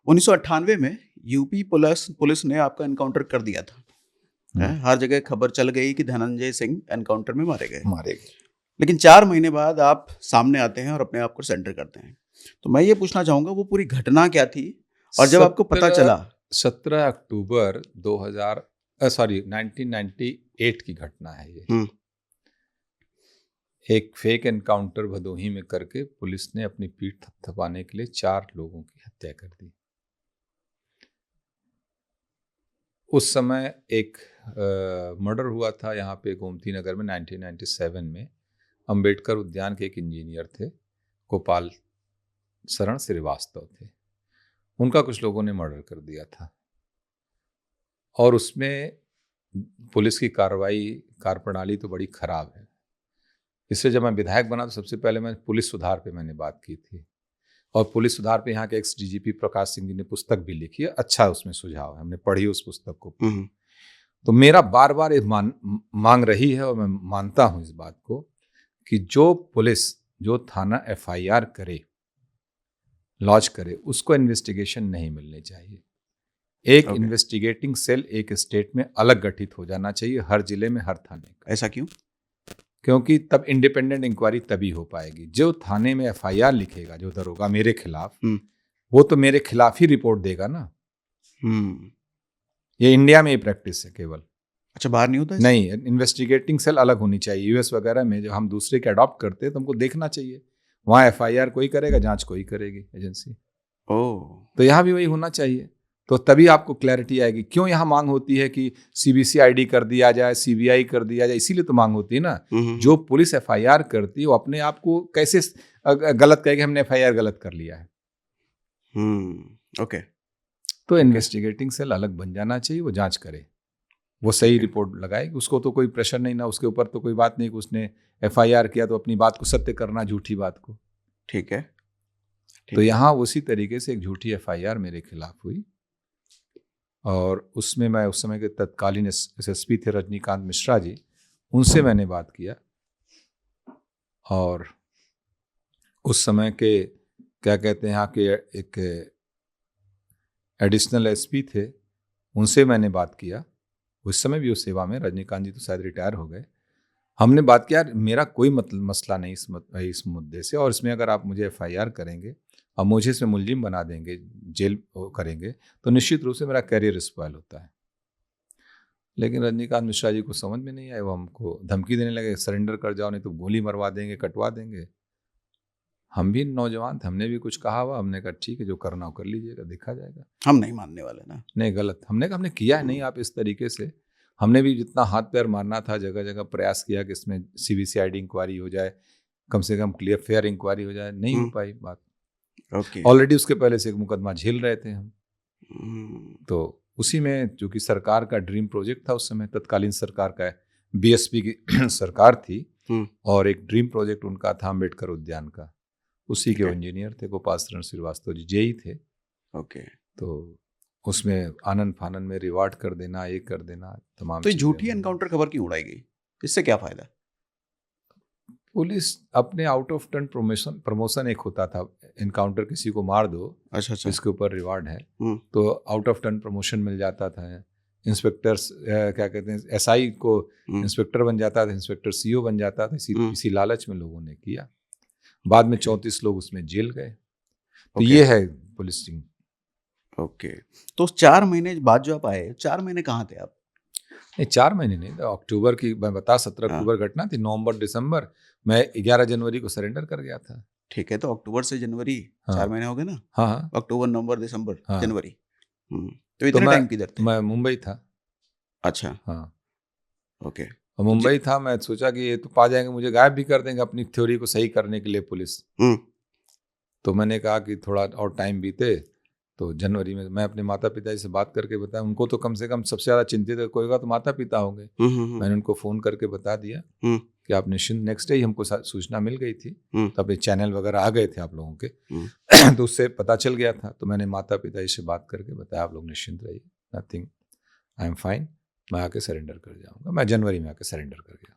1998 में UP police police ने आपका एनकाउंटर कर दिया था। हर जगह खबर चल गई कि धनंजय सिंह एनकाउंटर में मारे गए। लेकिन 4 महीने बाद आप सामने आते हैं और अपने आप को सरेंडर करते हैं। तो मैं ये पूछना चाहूँगा वो पूरी घटना क्या थी? और जब आपको पता चला 17 अक्टूबर 1998 की घटना है ये। एक फेक एनकाउंटर भदोही में करके पुलिस ने अपनी पीठ थपथपाने के लिए 4 लोगों की हत्या कर दी। उस समय एक मर्डर हुआ था यहाँ पे गोमती नगर में 1997 में। अंबेडकर उद्यान के एक इंजीनियर थे, गोपाल शरण श्रीवास्तव थे। उनका कुछ लोगों ने मर्डर कर दिया था और उसमें पुलिस की कार्रवाई कार्यप्रणाली तो बड़ी खराब है। इसलिए जब मैं विधायक बना तो सबसे पहले मैं पुलिस सुधार पे मैंने बात की थी और पुलिस सुधार पे यहाँ के एक्स डीजीपी प्रकाश सिंह जी ने पुस्तक भी लिखी है। अच्छा उसमें सुझाव है, हमने पढ़ी उस पुस्तक को। तो मेरा बार बार ये मांग रही है और मैं मानता हूँ इस बात को कि जो पुलिस जो थाना एफआईआर करे, लॉन्च करे, उसको इन्वेस्टिगेशन नहीं मिलनी चाहिए। एक इन्वेस्टिगेटिंग सेल एक स्टेट में अलग गठित हो जाना चाहिए, हर जिले में, हर थाने का। ऐसा क्यों? क्योंकि तब इंडिपेंडेंट इंक्वायरी तभी हो पाएगी। जो थाने में एफआईआर लिखेगा जो दरोगा मेरे खिलाफ, वो तो मेरे खिलाफ ही रिपोर्ट देगा ना। ये इंडिया में ही प्रैक्टिस है केवल। अच्छा, बाहर नहीं होता? नहीं, इन्वेस्टिगेटिंग सेल अलग होनी चाहिए। यूएस वगैरह में जब हम दूसरे के अडॉप्ट करते हैं तो हमको देखना चाहिए, वहाँ एफआईआर कोई करेगा, जांच कोई करेगी, एजेंसी। तो यहाँ भी वही होना चाहिए। तो तभी आपको क्लैरिटी आएगी। क्यों यहाँ मांग होती है कि सीबीसीआईडी कर दिया जाए, सीबीआई कर दिया जाए? इसीलिए तो मांग होती है ना। जो पुलिस एफआईआर करती है वो अपने आप को कैसे गलत कहेगी, हमने एफआईआर गलत कर लिया है। तो इन्वेस्टिगेटिंग सेल अलग बन जाना चाहिए, वो जांच करे, वो सही रिपोर्ट लगाएगी। उसको तो कोई प्रेशर नहीं ना, उसके ऊपर तो कोई बात नहीं कि उसने एफआईआर किया तो अपनी बात को सत्य करना, झूठी बात को। ठीक है। तो यहाँ उसी तरीके से एक झूठी एफआईआर मेरे खिलाफ हुई और उसमें मैं उस समय के तत्कालीन एसएसपी थे रजनीकांत मिश्रा जी, उनसे मैंने बात किया और उस समय के क्या कहते हैं यहाँ के एक एडिशनल एसपी थे, उनसे मैंने बात किया। उस समय भी उस सेवा में, रजनीकांत जी तो शायद रिटायर हो गए। हमने बात किया, मेरा कोई मसला नहीं इस मुद्दे से, और इसमें अगर आप मुझे एफआईआर करेंगे और मुझे इसमें मुलजिम बना देंगे, जेल करेंगे, तो निश्चित रूप से मेरा कैरियर स्पॉइल होता है। लेकिन रजनीकांत मिश्रा जी को समझ में नहीं आया। वो हमको धमकी देने लगे, सरेंडर कर जाओ नहीं तो गोली मरवा देंगे, कटवा देंगे। हम भी नौजवान थे, हमने भी कुछ कहा हुआ, हमने कहा ठीक है, जो करना हो कर लीजिएगा, देखा जाएगा। हम नहीं मानने वाले ना। नहीं, गलत। हमने किया है नहीं आप इस तरीके से। हमने भी जितना हाथ पैर मारना था जगह जगह प्रयास किया कि इसमें सीबीसीआईडी इंक्वायरी हो जाए, कम से कम क्लियर फेयर इंक्वायरी हो जाए। नहीं हो पाई बात। ऑलरेडी उसके पहले से एक मुकदमा झेल रहे थे हम। तो उसी में, चूंकि सरकार का ड्रीम प्रोजेक्ट था उस समय, तत्कालीन सरकार का, बीएसपी की सरकार थी और एक ड्रीम प्रोजेक्ट उनका था अम्बेडकर उद्यान का। उसी के इंजीनियर थे, गोपाल शरण श्रीवास्तव जी, जेई थे। तो उसमें आनंद फानन में रिवार्ड कर देना, ये कर देना, तमाम। तो झूठी एनकाउंटर खबर क्यों उड़ाई गई? इससे क्या फायदा? पुलिस अपने आउट ऑफ टर्न प्रमोशन एक होता था, एनकाउंटर किसी को मार दो, अच्छा, इसके ऊपर रिवार्ड है, तो आउट ऑफ टर्न प्रमोशन मिल जाता था। इंस्पेक्टर्स क्या कहते हैं, एसआई को इंस्पेक्टर बन जाता था, इंस्पेक्टर सीओ बन जाता था। इसी लालच में लोगों ने किया। बाद में 34 लोग उसमें जेल गए। तो ये है पुलिसिंग। तो 4 महीने बाद जो आप आए, 4 महीने कहाँ थे आप? नहीं, 4 महीने नहीं, अक्टूबर की मैं बता, 17 अक्टूबर घटना थी। नवंबर दिसंबर, मैं 11 जनवरी को सरेंडर कर गया था। ठीक है, तो अक्टूबर से जनवरी 4 महीने हो गए ना? हाँ। अक्टूबर, नवंबर, दिसंबर, जनवरी। तो इतने टाइम किधर थे? मैं मुंबई था। अच्छा। हाँ। और मुंबई था। मैं सोचा कि ये तो पा जाएंगे, मुझे गायब भी कर देंगे अपनी थ्योरी को सही करने के लिए पुलिस। तो मैंने कहा कि थोड़ा और टाइम बीते। तो जनवरी में मैं अपने माता पिता जी से बात करके बताया। उनको तो कम से कम सबसे ज़्यादा चिंतित कोई होगा तो माता पिता होंगे। मैंने उनको फ़ोन करके बता दिया कि आप निश्चिंत। नेक्स्ट डे ही हमको सूचना मिल गई थी, तब ये चैनल वगैरह आ गए थे आप लोगों के। तो उससे पता चल गया था। तो मैंने माता पिता जी से बात करके बताया, आप लोग निश्चिंत रहिए, नथिंग, आई एम फाइन, मैं आके सरेंडर कर जाऊँगा। मैं जनवरी में आके सरेंडर कर गया।